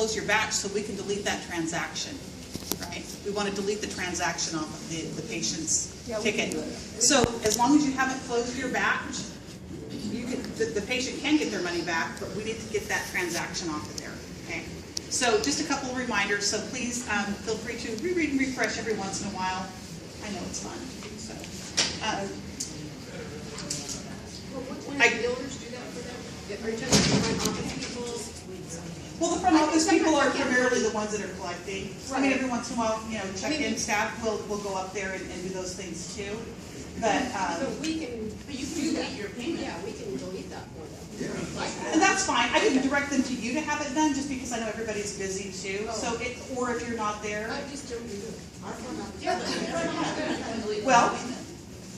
close your batch so we can delete that transaction, right? We want to delete the transaction off of the patient's ticket. So as long as you haven't closed your batch, you can, the patient can get their money back, but we need to get that transaction off of there, okay? So just a couple of reminders, so please feel free to reread and refresh every once in a while. I know it's fun. So, When the builders do that for them, are you talking about front office people? well, the front office people are primarily the ones that are collecting. Right. I mean, every once in a while, check-in staff will go up there and do those things too. But we can. But you can delete your payment. Yeah, we can delete that for them. Yeah. and that's fine. I can direct them to you to have it done, just because I know everybody's busy too. So, or if you're not there, I just don't do it. Our front office. Yeah, but you don't have to. well,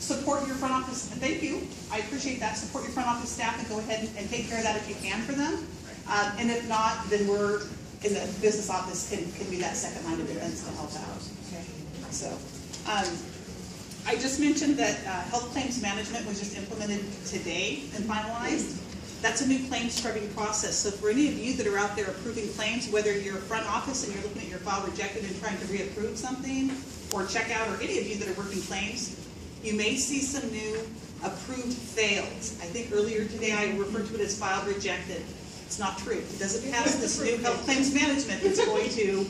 support your front office. Thank you. I appreciate that. Support your front office staff and go ahead and take care of that if you can for them. And if not, then we're in the business office can be that second line of defense to help out. Okay. So, I just mentioned that health claims management was just implemented today and finalized. That's a new claim scrubbing process. So for any of you that are out there approving claims, whether you're a front office and you're looking at your file rejected and trying to reapprove something, or check out, or any of you that are working claims, you may see some new approved fails. I think earlier today I referred to it as filed rejected. It's not true. It doesn't pass this new health claims management. It's going to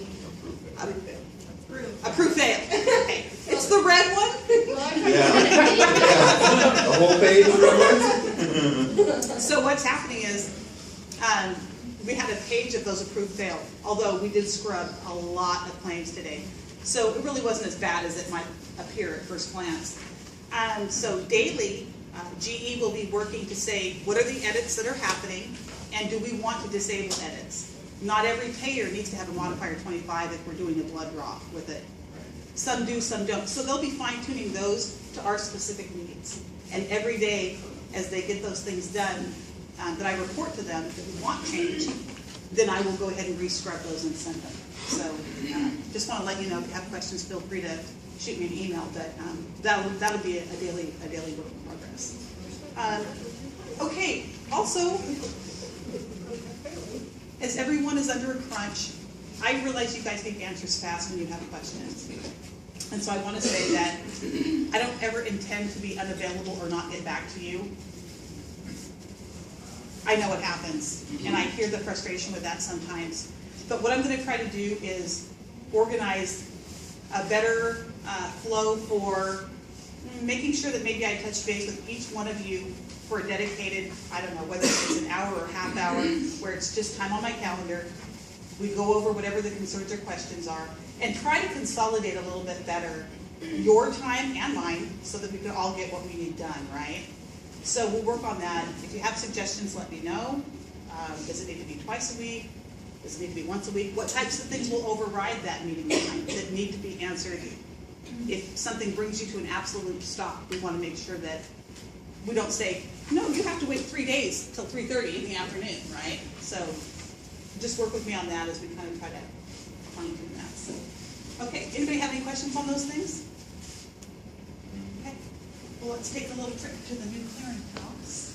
approve fail. Okay. It's the red one. The whole page of records? So what's happening is we had a page of those approved fail, although we did scrub a lot of claims today. So it really wasn't as bad as it might appear at first glance. So daily, GE will be working to say, what are the edits that are happening, and do we want to disable edits? Not every payer needs to have a modifier 25 if we're doing a blood draw with it. Some do, some don't. So they'll be fine-tuning those to our specific needs. And every day, as they get those things done, that I report to them, if we want change, then I will go ahead and re-scrub those and send them. So just want to let you know, if you have questions, feel free to shoot me an email, but that'll be a daily work in progress. Okay, also, as everyone is under a crunch, I realize you guys need answers fast when you have questions. And so I want to say that I don't ever intend to be unavailable or not get back to you. I know it happens, and I hear the frustration with that sometimes. But what I'm going to try to do is organize a better flow for making sure that maybe I touch base with each one of you for a dedicated, I don't know, whether it's an hour or half hour, where it's just time on my calendar. We go over whatever the concerns or questions are, and try to consolidate a little bit better your time and mine so that we can all get what we need done, right? So we'll work on that. If you have suggestions, let me know. Does it need to be twice a week? Does it need to be once a week? What types of things will override that meeting time that need to be answered? If something brings you to an absolute stop, we want to make sure that we don't say, no, you have to wait 3 days till 3:30 in the afternoon, right? So just work with me on that as we kind of try to fine-tune that. So, okay, anybody have any questions on those things? Okay, well, let's take a little trip to the new clearinghouse.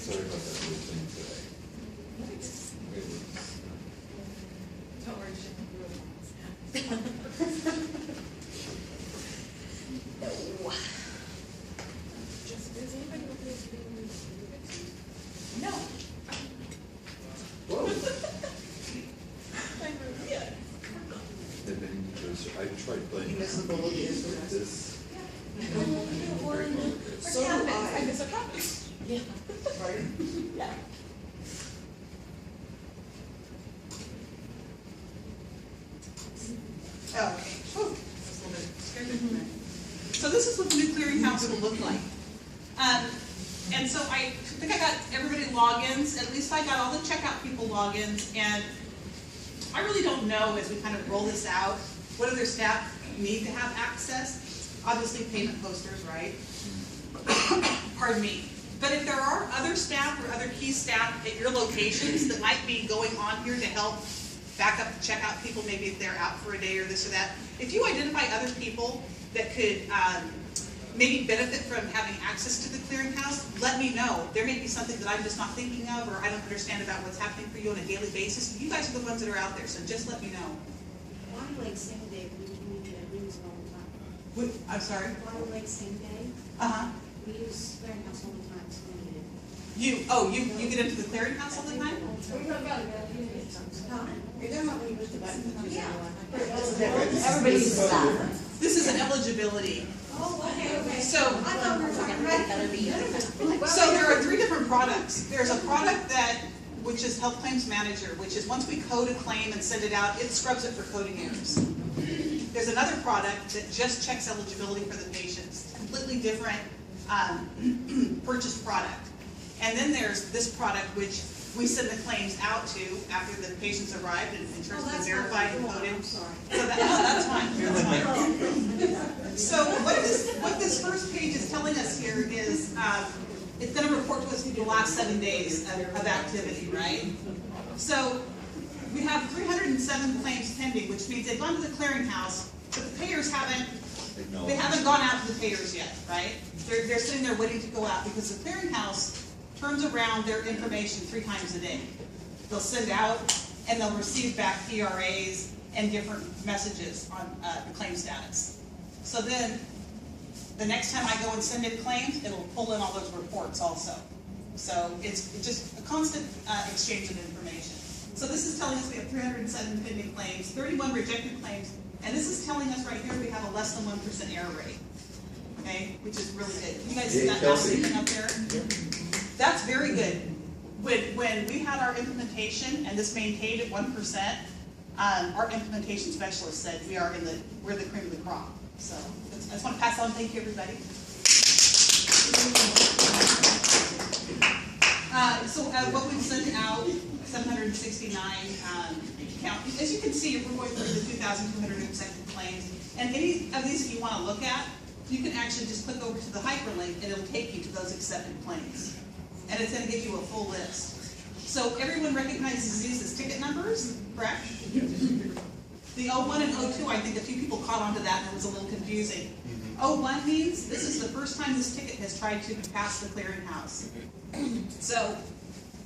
Sorry about that little thing today. Don't worry, she can do it. Does anybody know who's being No. Whoa. yeah. They've been, I tried playing You miss the bullet ears for us. this. So do I I. miss a copy. Yeah. Pardon? Yeah. Oh, okay. Whew. That's a little bit scary. So this is what the new clearinghouse will look like. And so I think I got everybody logins. At least I got all the checkout people logins. And I really don't know, as we kind of roll this out, What other staff need to have access? Obviously payment posters, right? Pardon me. But if there are other staff or other key staff at your locations that might be going on here to help back up, check out people, maybe if they're out for a day or this or that, if you identify other people that could maybe benefit from having access to the clearinghouse, let me know. There may be something that I'm just not thinking of, or I don't understand about what's happening for you on a daily basis. You guys are the ones that are out there, so just let me know. Water Lake same day, we get rooms all the time. I'm sorry? Water Lake same day, Uh-huh. we use clearinghouse all the time, so we need it. You get into the clearinghouse all the time? You're talking about when you push the button? Yeah. Everybody uses that. This is an eligibility. Oh, okay. So, I thought we were talking about so there are 3 different products. There's a product which is Health Claims Manager, which is once we code a claim and send it out, it scrubs it for coding errors. There's another product that just checks eligibility for the patients, completely different purchased product. And then there's this product which we send the claims out to after the patients arrived and insurance has been verified and coded. I'm sorry. So that's fine. That's fine. So what this first page is telling us here is it's going to report to us the last 7 days of activity, right? So we have 307 claims pending, which means they've gone to the clearinghouse, but the payers haven't gone out to the payers yet, right? They're sitting there waiting to go out because the clearinghouse turns around their information 3 times a day. They'll send out and they'll receive back PRAs and different messages on the claim status. So then, the next time I go and send in claims, it'll pull in all those reports also. So it's just a constant exchange of information. So this is telling us we have 307 pending claims, 31 rejected claims, and this is telling us right here we have a less than 1% error rate. Okay, which is really good. You guys see that thing up there? That's very good. When we had our implementation and this maintained at 1%, our implementation specialist said we're the cream of the crop. So I just want to pass on. Thank you, everybody. What we've sent out, 769 count. As you can see, we're going through the 2,200 accepted claims. And any of these that you want to look at, you can actually just click over to the hyperlink and it'll take you to those accepted claims. And it's going to give you a full list. So everyone recognizes these as ticket numbers, correct? The 01 and 02, I think a few people caught on to that and it was a little confusing. 01 means this is the first time this ticket has tried to pass the clearinghouse. So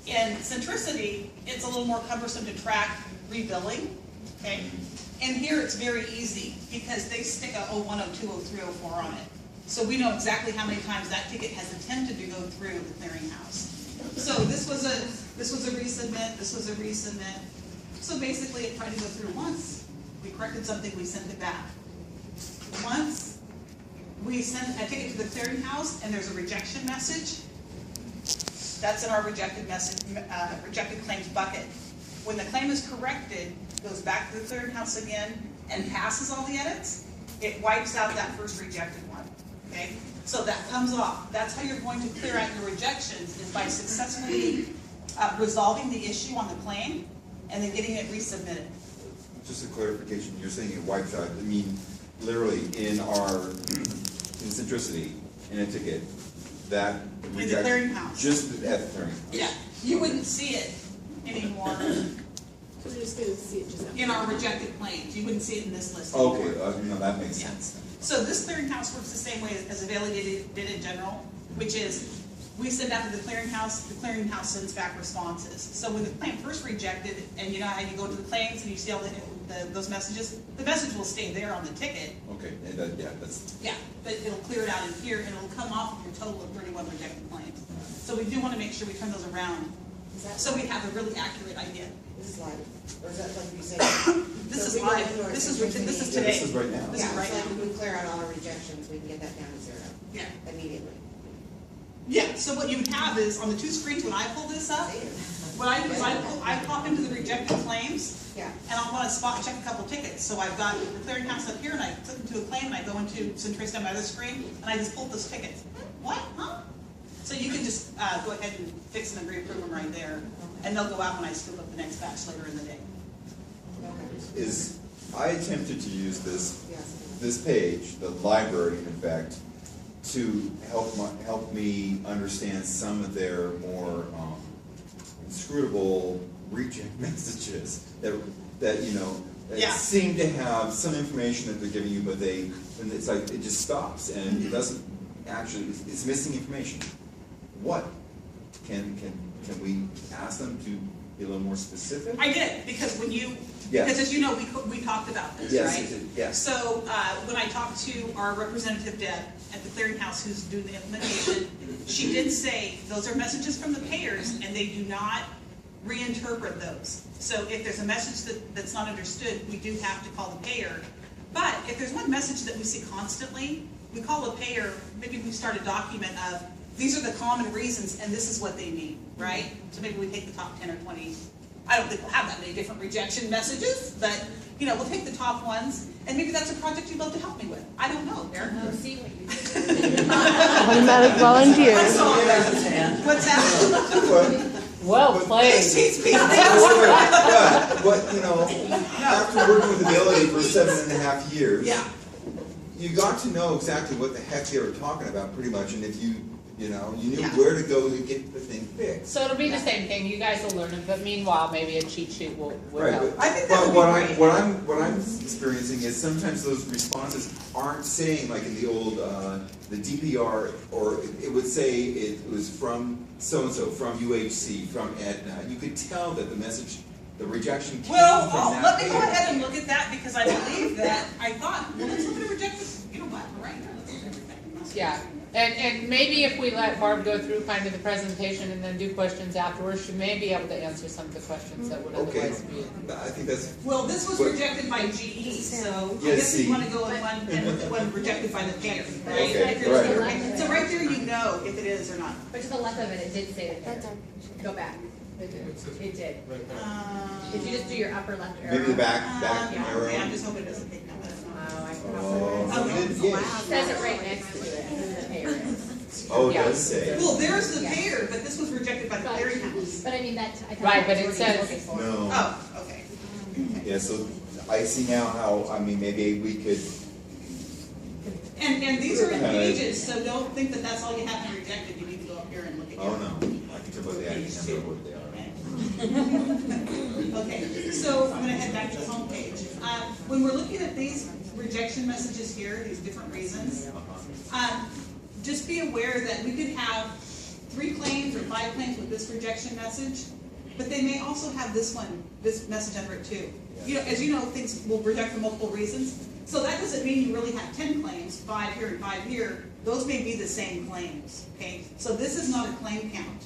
in Centricity, it's a little more cumbersome to track rebilling, okay? And here it's very easy because they stick a 01, 02, 03, 04 on it. So we know exactly how many times that ticket has attempted to go through the clearinghouse. So this was a resubmit, this was a resubmit. So basically it tried to go through once. We corrected something, we sent it back. Once we send a ticket to the clearinghouse and there's a rejection message, that's in our rejected claims bucket. When the claim is corrected, goes back to the clearinghouse again and passes all the edits, it wipes out that first rejected one. Okay? So that comes off. That's how you're going to clear out your rejections, is by successfully resolving the issue on the claim and then getting it resubmitted. Just a clarification, you're saying it wipes out, I mean, literally in Centricity, in a ticket, that In the rejection. clearinghouse. Just at the clearinghouse. Yeah. You wouldn't see it anymore So you're just gonna see it just. in our rejected claims. You wouldn't see it in this list Okay, anymore. no, that makes Yeah. sense. So this clearinghouse works the same way as Availability did in general, which is we send out to the clearinghouse sends back responses. So when the claim first rejected, and you know how you go to the claims and you see all those messages, the message will stay there on the ticket. Okay, and that, yeah, that's, Yeah, but it'll clear it out in here and it'll come off of your total of 31 rejected claims. So we do want to make sure we turn those around so we have a really accurate idea. This is live, or is that like you said? This So is we go live. into our This is Centricity- today. this is right now. This is Yeah, right so now. we can clear out all our rejections, we can get that down to 0 Yeah. immediately. Yeah, so what you would have is on the 2 screens when I pull this up, what I do is I pop into the rejected claims Yeah. and I want to spot check a couple tickets. So I've got the clearinghouse up here and I click into a claim and I go into Centricity on my other screen and I just pull those tickets. What? Huh? So you can just go ahead and fix and reapprove them right there. And they'll go out when I scoop up the next batch later in the day. Okay. is I attempted to use this Yes. page, the library, in fact, to help me understand some of their more inscrutable reject messages that you know Yeah. seem to have some information that they're giving you, but and it's like it just stops and it doesn't actually. It's missing information. What can we ask them to be a little more specific? I did, because when you, Yeah. because as you know, we talked about this, Yes, right? it did, yes. So, when I talked to our representative Deb at the clearinghouse who's doing the implementation, she did say, those are messages from the payers and they do not reinterpret those. So if there's a message that's not understood, we do have to call the payer. But if there's one message that we see constantly, we call a payer, maybe we start a document of, these are the common reasons and this is what they mean, right? So maybe we take the top 10 or 20. I don't think we'll have that many different rejection messages, but you know, we'll take the top ones, and maybe that's a project you'd love to help me with. I don't know, Eric. See what you did. Automatic volunteer. What's that? Well played. She's being But you know, after working with Ability for 7.5 years, Yeah. you got to know exactly what the heck they were talking about, pretty much, and if you knew Yeah. where to go to get the thing fixed. So it'll be the same thing, you guys will learn it, but meanwhile, maybe a cheat sheet will Right, help. but, I think that would be what great. what I'm experiencing is sometimes those responses aren't saying like in the old the DPR, or it would say it was from so and so, from UHC, from Aetna. You could tell that the message, the rejection came Well, from that. let me go page. ahead and look at that, because I believe that, I thought, well, let's look at a rejected, you know what, right here, let's look at everything. Yeah, and maybe if we let Barb go through kind of the presentation and then do questions afterwards, she may be able to answer some of the questions that would Okay, otherwise be. I think that's, Well, this was What- rejected by GE, so I Yes, guess we see. want to go in one, and one rejected by the payer, right? Okay, If you're looking right. at- So right there, you know if it is or not. But to the left of it, it did say that. Go back. It did. If you just do your upper left arrow. maybe the back Yeah, arrow. okay, I'm just hoping it doesn't take that much. Oh, I Oh, Okay. it did, It says it right next to it, who the payer is. oh, it Yeah. does say. Well, there's the Yeah. payer, but this was rejected by the clearinghouse. But I mean, that, I thought Right, but that's it what says- he was looking for. No. Oh, okay. Yeah, so I see now how, I mean, maybe we could, And these are in Kinda- pages, so don't think that that's all you have to rejected. You need to go up here and look at oh no, I can tell by the ID number what they are. Okay, so I'm gonna head back to the homepage. When we're looking at these rejection messages here, these different reasons, just be aware that we could have 3 claims or 5 claims with this rejection message, but they may also have this message under it too. You know, as you know, things will reject for multiple reasons. So that doesn't mean you really have 10 claims, 5 here and 5 here. Those may be the same claims, okay? So this is not a claim count,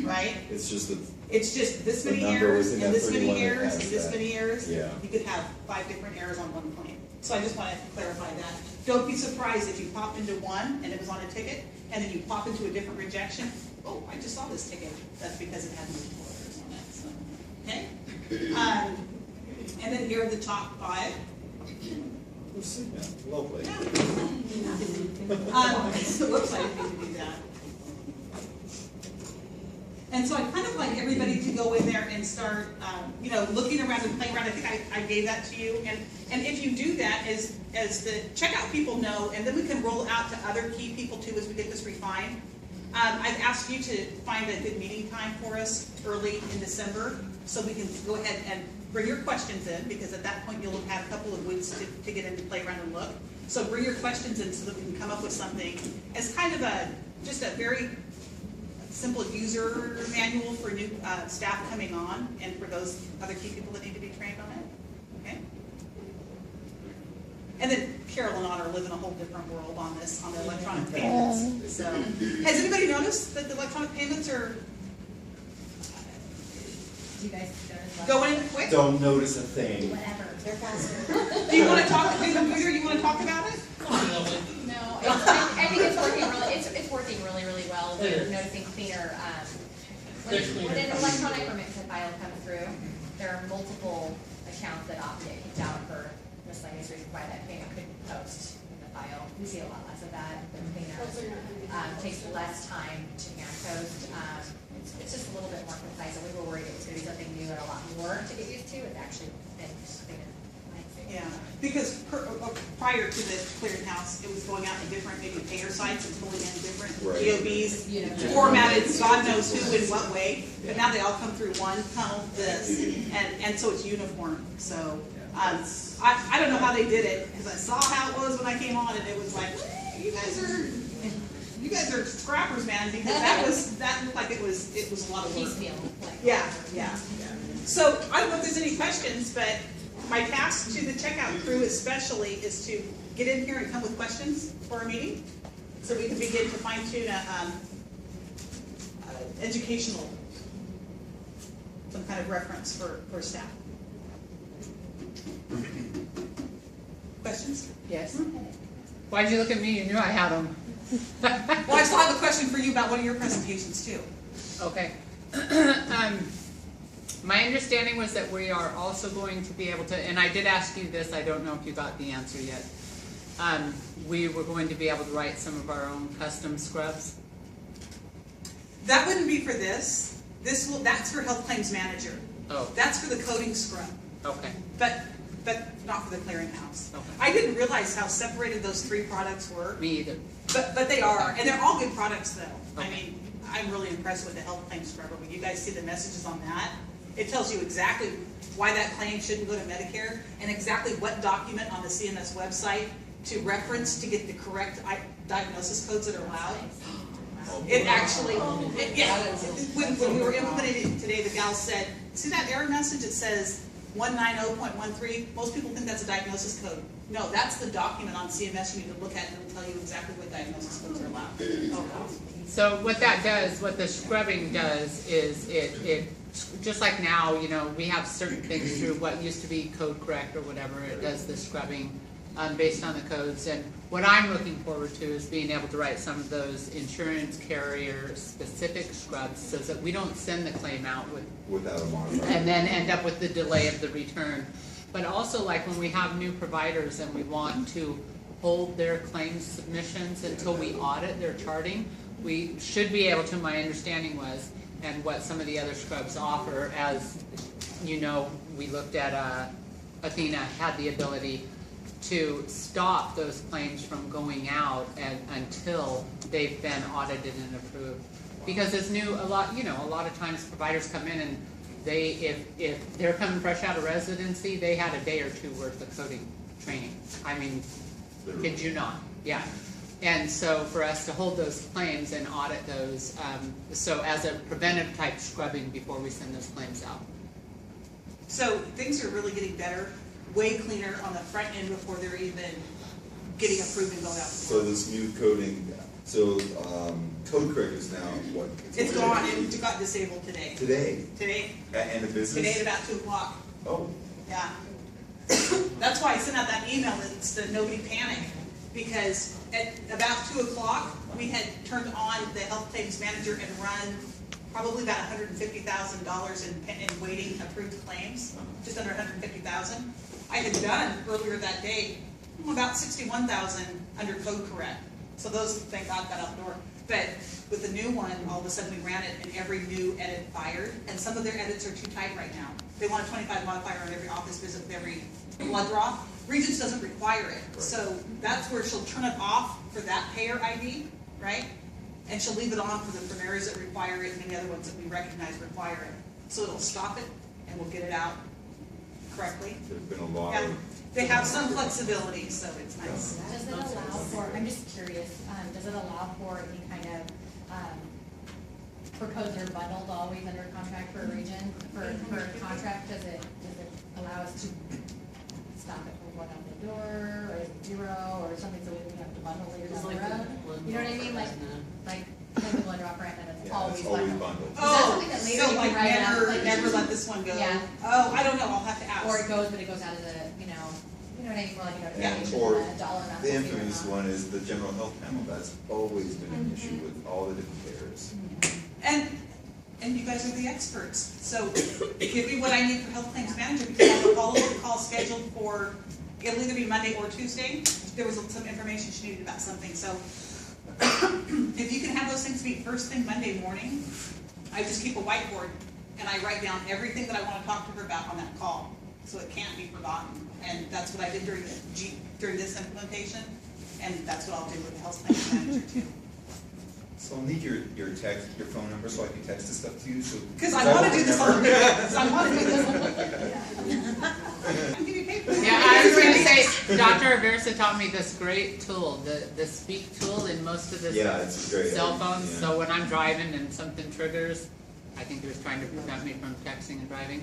right? It's just that, It's just this The many number errors, was in and that this many 31 that errors, has and this that. many errors. Yeah. You could have 5 different errors on one claim. So I just want to clarify that. Don't be surprised if you popped into one and it was on a ticket, and then you pop into a different rejection. Oh, I just saw this ticket. That's because it had multiple errors on it, so, okay? And then here are the top 5. yeah, lovely. Whoops, I didn't mean to do that. And so I'd kind of like everybody to go in there and start, looking around and playing around. I think I gave that to you. And if you do that, as the checkout people know, and then we can roll out to other key people too as we get this refined. I've asked you to find a good meeting time for us early in December, so we can go ahead and bring your questions in, because at that point you'll have a couple of weeks to get in to play around and look. So bring your questions in so that we can come up with something as kind of just a very simple user manual for new staff coming on, and for those other key people that need to be trained on it, okay? And then Carol and Otter live in a whole different world on this, on the electronic payments. So, has anybody noticed that the electronic payments are Do you guys notice that? going in quick? Don't notice a thing. Whatever. They're faster. Do you want to talk, computer, you want to talk about it? No, I think it's working really, it's working really, really well. We're noticing cleaner, when an electronic remittance file comes through, there are multiple accounts that often get kicked out for miscellaneous reasons why that payment couldn't post in the file. We see a lot less of that. The cleaner, takes less time to hand post. It's just a little bit more concise, and we were worried it was gonna be something new and a lot more to get used to. It's actually been cleaner. Yeah, because prior to the clearinghouse, it was going out to different maybe payer sites and pulling in different Right. GOBs, formatted God knows who in what way, but now they all come through one tunnel, this, and so it's uniform, so. I don't know how they did it, because I saw how it was when I came on, and it was like, you guys are scrappers, man, because that looked like it was a lot of work. Piecemeal, like. Yeah. So, I don't know if there's any questions, but my task to the checkout crew especially is to get in here and come with questions for our meeting, so we can begin to fine tune educational, some kind of reference for staff. Questions? Yes. Why'd you look at me? You knew I had them. Well, I still have a question for you about one of your presentations too. Okay. My understanding was that we are also going to be able to, and I did ask you this, I don't know if you got the answer yet. We were going to be able to write some of our own custom scrubs. That wouldn't be for this. That's for Health Claims Manager. Oh, That's for the coding scrub, okay. but not for the clearinghouse. Okay. I didn't realize how separated those three products were, Me either. but they are, and they're all good products though. I Okay. mean, I'm really impressed with the Health Claims Scrubber. When you guys see the messages on that, it tells you exactly why that claim shouldn't go to Medicare and exactly what document on the CMS website to reference to get the correct diagnosis codes that are allowed. It actually, when we were implementing it today, the gal said, see that error message? It says 190.13. Most people think that's a diagnosis code. No, that's the document on CMS you need to look at, and it'll tell you exactly what diagnosis codes are allowed. So what that does, what the scrubbing does is it just like now, you know, we have certain things through what used to be code correct or whatever, it does the scrubbing based on the codes. And what I'm looking forward to is being able to write some of those insurance carrier specific scrubs so that we don't send the claim out Without a modifier. and then end up with the delay of the return. But also like when we have new providers and we want to hold their claims submissions until we audit their charting, we should be able to, my understanding was, and what some of the other scrubs offer, as you know, we looked at Athena had the ability to stop those claims from going out until they've been audited and approved. Because it's new, a lot of times providers come in and if they're coming fresh out of residency, they had a day or two worth of coding training. I mean, kid you not, yeah. And so for us to hold those claims and audit those, so as a preventive type scrubbing before we send those claims out. So things are really getting better, way cleaner on the front end before they're even getting approved and going out. So this new coding, code correct is now what? It's gone, it got disabled today. Today? Today, And the business? today at about 2 o'clock, Oh, yeah. That's why I sent out that email that said nobody panic, because at about 2 o'clock, we had turned on the Health Claims Manager and run probably about $150,000 in waiting approved claims, just under $150,000. I had done earlier that day about $61,000 under code correct. So those, thank God, got out the door. But with the new one, all of a sudden we ran it and every new edit fired, and some of their edits are too tight right now. They want a 25 modifier on every office visit with every blood draw. Regents doesn't require it. Right. So that's where she'll turn it off for that payer ID, right? And she'll leave it on for the primaries that require it and any other ones that we recognize require it. So it'll stop it and we'll get it out correctly. there's been a lot Yeah, of. they have some flexibility, so it's nice. Does it allow for, I'm just curious, does it allow for any kind of, for codes that are bundled always under contract for a region, for a contract, does it allow us to stop it from going out the door, or is it 0, or something so we don't have to bundle later down the road? You know what I mean, like the blood draw grant, and it's Yeah, always it's always bundled. bundled. Is that something that later So you like can write out, never, like- never let this one go? Yeah. Oh, I don't know, I'll have to ask. Or it goes, but it goes out of the, you know what I mean, for like a Yeah. notification, Or and a dollar amount. The will be or infamous not. one is the general health panel. That's always been an issue with all the different payers. And you guys are the experts, so give me what I need for Health Claims Manager, because I have a follow-up call scheduled for, it'll either be Monday or Tuesday. There was some information she needed about something, so if you can have those things meet first thing Monday morning, I just keep a whiteboard and I write down everything that I want to talk to her about on that call. so it can't be forgotten. And that's what I did during this implementation, and that's what I'll do with the health plan manager too. So I'll need your phone number so I can text this stuff to you, so. Because I want to do this on the I want to do this. I'll give you paper. Yeah, I was gonna say, Dr. Aversa taught me this great tool, the speak tool in most of the Yeah, it's great. cell phones. Yeah. So when I'm driving and something triggers, I think he was trying to prevent me from texting and driving.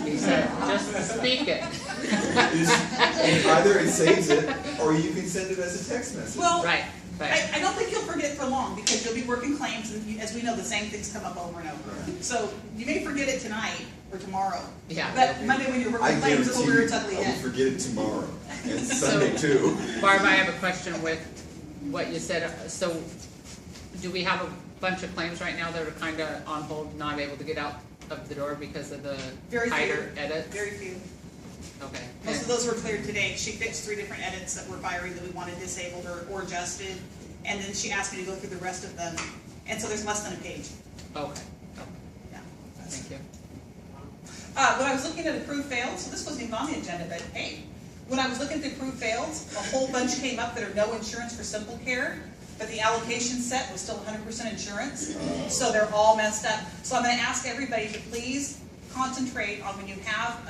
He said, just speak it. And either it saves it, or you can send it as a text message. Well, Right, right. I don't think you'll forget for long, because you'll be working claims, and as we know, the same things come up over and over. Right. So you may forget it tonight or tomorrow. Yeah. But Monday when you're I working claims, it'll guarantee rear you, its ugly I will head. forget it tomorrow, and Sunday too. Barb, I have a question with what you said. So do we have a bunch of claims right now that are kind of on hold, not able to get out of the door because of the Very tighter few. edits? Very few. Okay. Most of those were cleared today. She fixed 3 different edits that were firing that we wanted disabled or adjusted, and then she asked me to go through the rest of them. And so there's less than a page. Okay. Yeah. Thank you. When I was looking at approved failed, so this wasn't even on the agenda, but hey, when I was looking at the approved fails, a whole bunch came up that are no insurance for Simple Care, but the allocation set was still 100% insurance, so they're all messed up. So I'm going to ask everybody to please concentrate on when you have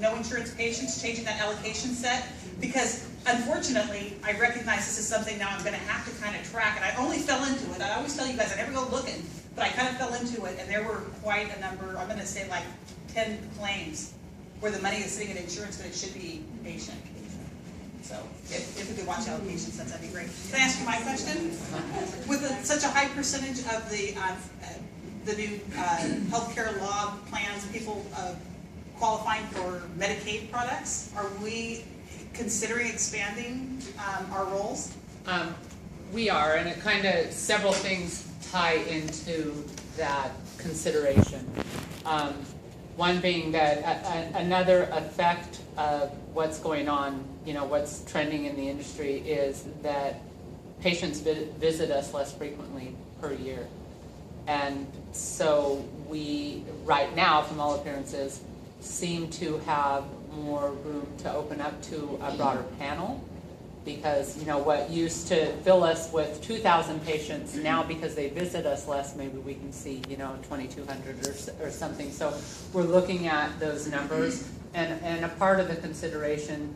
no insurance patients, changing that allocation set, because unfortunately, I recognize this is something now I'm going to have to kind of track, and I only fell into it. I always tell you guys I never go looking, but I kind of fell into it, and there were quite a number, I'm going to say like 10 claims where the money is sitting in insurance, but it should be patient. So if we could watch allocation sets, that'd be great. Can I ask you my question? With such a high percentage of the new healthcare law plans, people qualifying for Medicaid products, are we considering expanding our roles? We are, and it kind of, several things tie into that consideration. One being that another effect of what's going on, what's trending in the industry is that patients visit us less frequently per year. And so we, right now, from all appearances, seem to have more room to open up to a broader panel. Because, what used to fill us with 2,000 patients, now because they visit us less, maybe we can see, 2,200 or something. So we're looking at those numbers, and a part of the consideration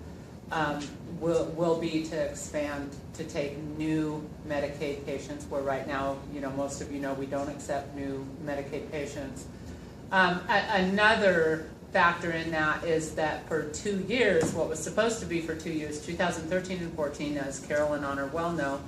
will be to expand, to take new Medicaid patients, where right now, most of we don't accept new Medicaid patients. Another factor in that is that for 2 years, what was supposed to be for 2 years, 2013 and 14, as Carol and Honor well know,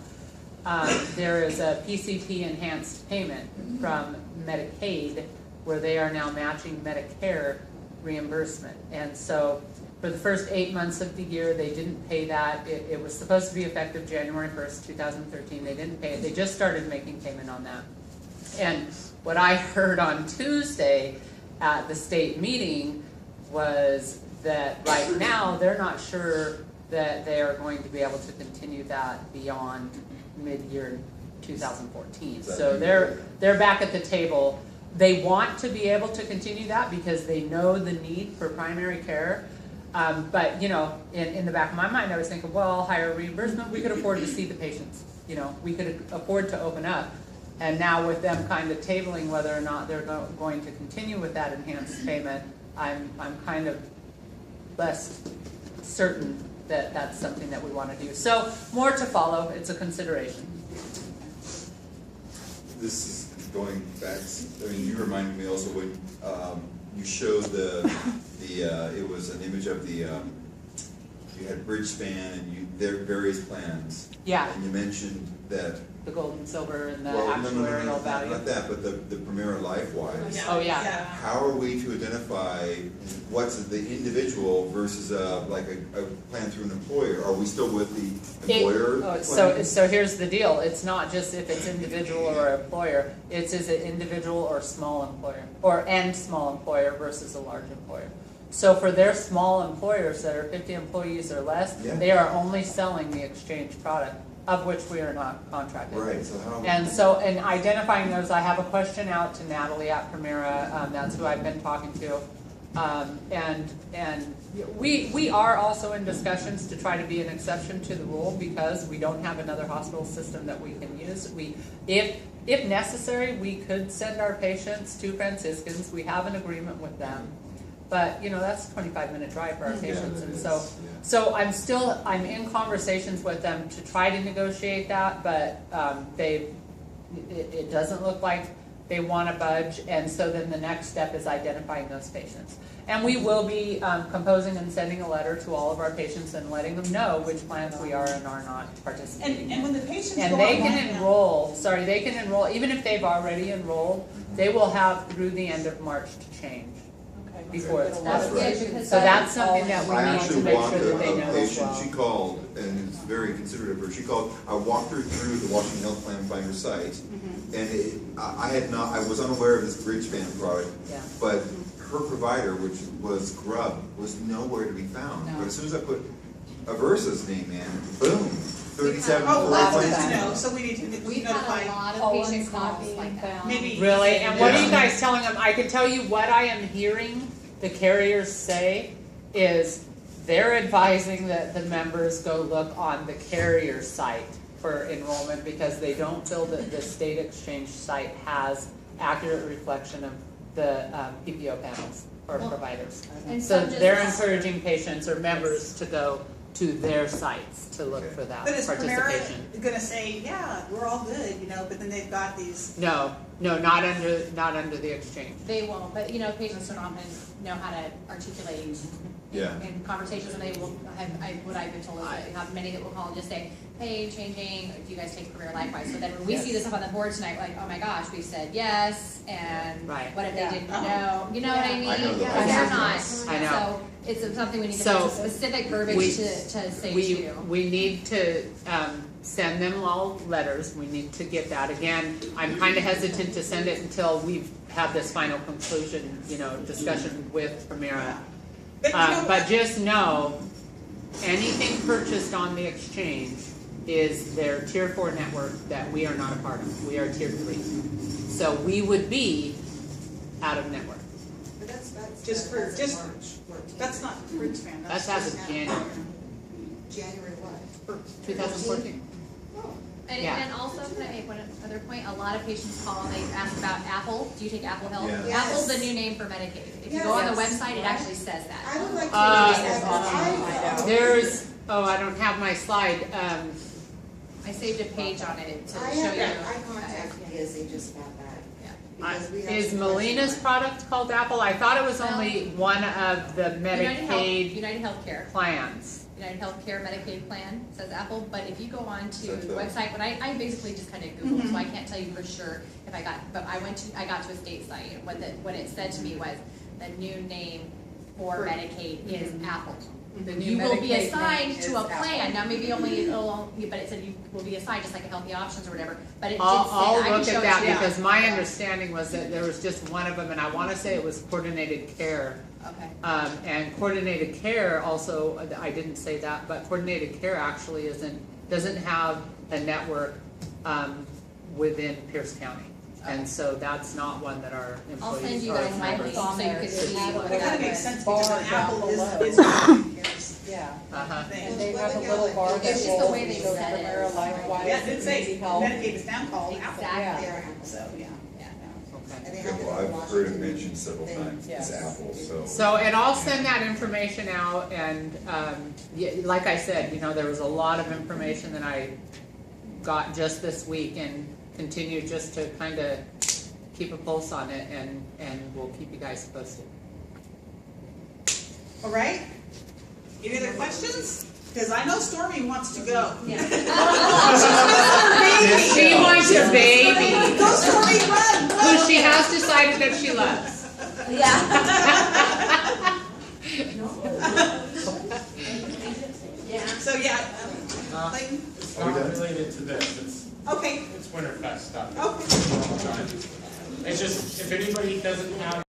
there is a PCP enhanced payment from Medicaid where they are now matching Medicare reimbursement. And so for the first 8 months of the year, they didn't pay that. It was supposed to be effective January 1st, 2013. They didn't pay it. They just started making payment on that. And what I heard on Tuesday at the state meeting was that right now they're not sure that they are going to be able to continue that beyond mid-year 2014. So they're back at the table. They want to be able to continue that because they know the need for primary care. But in the back of my mind, I was thinking, well, higher reimbursement, we could afford to see the patients. We could afford to open up. And now with them kind of tabling whether or not they're going to continue with that enhanced payment, I'm kind of less certain that that's something that we want to do. So more to follow. It's a consideration. This is going back. You reminded me also when you showed it was an image of the you had Bridgespan and their various plans. Yeah. And you mentioned that. The gold and silver and the No, actuarial value. not that, but the Primera LifeWise. Oh, yeah. How are we to identify what's the individual versus like a plan through an employer? Are we still with the employer plan? So here's the deal. It's not just if it's individual or employer. It's is it individual or small employer, and small employer versus a large employer. So for their small employers that are 50 employees or less, they are only selling the exchange product, of which we are not contracted. Right, so how... And identifying those, I have a question out to Natalie at Primera, that's who I've been talking to. And we are also in discussions to try to be an exception to the rule because we don't have another hospital system that we can use. If necessary, we could send our patients to Franciscans. We have an agreement with them. But, that's a 25-minute drive for our patients. And so I'm in conversations with them to try to negotiate that, but it doesn't look like they want to budge. And so then the next step is identifying those patients. And we will be composing and sending a letter to all of our patients and letting them know which plans we are and are not participating in. And when the patients And go they online can now- enroll, even if they've already enrolled, they will have through the end of March to change before it's That's closed. good, because So that's something that we I need to actually make walked sure that they know a as patient, well. she called, and it's very considerate of her, she called, I walked her through the Washington Health Plan Finder site, and I was unaware of this Bridgeband product, Yeah. but her provider, which was Grubb, was nowhere to be found. No. But as soon as I put Aversa's name in, boom, 37 Oh, full well, that's plans. good to know, so we need to We've notify. had a lot of Owen's patient not calls being like that. found. Maybe. Really? And what are you Yeah. guys telling them? I can tell you what I am hearing the carriers say is they're advising that the members go look on the carrier site for enrollment because they don't feel that the state exchange site has accurate reflection of the PPO panels or Well, providers. And So some just- they're encouraging patients or members to go to their sites to look for that But is Primera participation. gonna say, yeah, we're all good, but then they've got these, No, not under the exchange. They won't, but patients don't often know how to articulate Yeah. in conversations, and they will have, what I've been told is that you have many that will call and just say, hey, changing, do you guys take Premier likewise? So then when we see this up on the board tonight, we're like, oh my gosh, we said yes, and Right. what if they didn't Oh. know? You know what I mean? I know the Because they're not. license. I know. So it's something we need to So, have specific verbiage we- to say to We you. need to send them all letters, we need to get that. Again, I'm kind of hesitant to send it until we've had this final conclusion, discussion with Primera. but But just know, anything purchased on the exchange is their tier 4 network that we are not a part of. We are tier 3. So we would be out of network. But that's Just for- as of just- March 14th. that's not Bridgeband, That's that's as just of January January what? 2014. And, Yeah. and also, can I make one other point? A lot of patients call and they ask about Apple. Do you take Apple Health? Yeah. Apple's the Yes. new name for Medicaid. If you go on the Yes. website, it actually says that. I would like to. There's, I don't have my slide. I saved a page on it to show I you. contacted Izzy just about that. Yeah. Because we have Is some Melina's questions. product called Apple? I thought it was only one of the Medicaid United Healthcare. plans. United Healthcare Medicaid plan says Apple, but if you go on to That's the right. website, when I basically just kind of Googled, so I can't tell you for sure if I got, but I got to a state site, and what it said to me was, the new name for Medicaid is Apple. The You will be assigned to a plan, now maybe only, but it said you will be assigned just like a Healthy Options or whatever, but it did say, I'll I can look show at it that to you. because my understanding was that there was just one of them, and I want to say it was coordinated care. Okay. And coordinated care also, I didn't say that, but coordinated care actually doesn't have a network within Pierce County. And so that's not one that our I'll send employees you are guys my members link of. so you can see what That kind of that makes is. sense because Bar an apple down is below. cares Yeah. Uh-huh. thing. And they have a little bar that It's just the rolls way and they shows said it. Primera, Lifewise, Yeah, it did say Easy Health. Medicaid is now called Apple. Exactly. Yeah. So, yeah. Yeah. And they Okay, have it well, in I've heard it Washington. mentioned several times, Yes. it's Apple, so. So, and I'll send that information out, and like I said, there was a lot of information that I got just this week, and continue just to kind of keep a pulse on it, and we'll keep you guys posted. All right? Any other questions? Because I know Stormy wants to go. She wants a baby, Go Stormy, run! who she has decided that she loves. So, yeah. Clayton? It's not related to this, Okay, it's Winterfest stuff. okay. It's just, if anybody doesn't have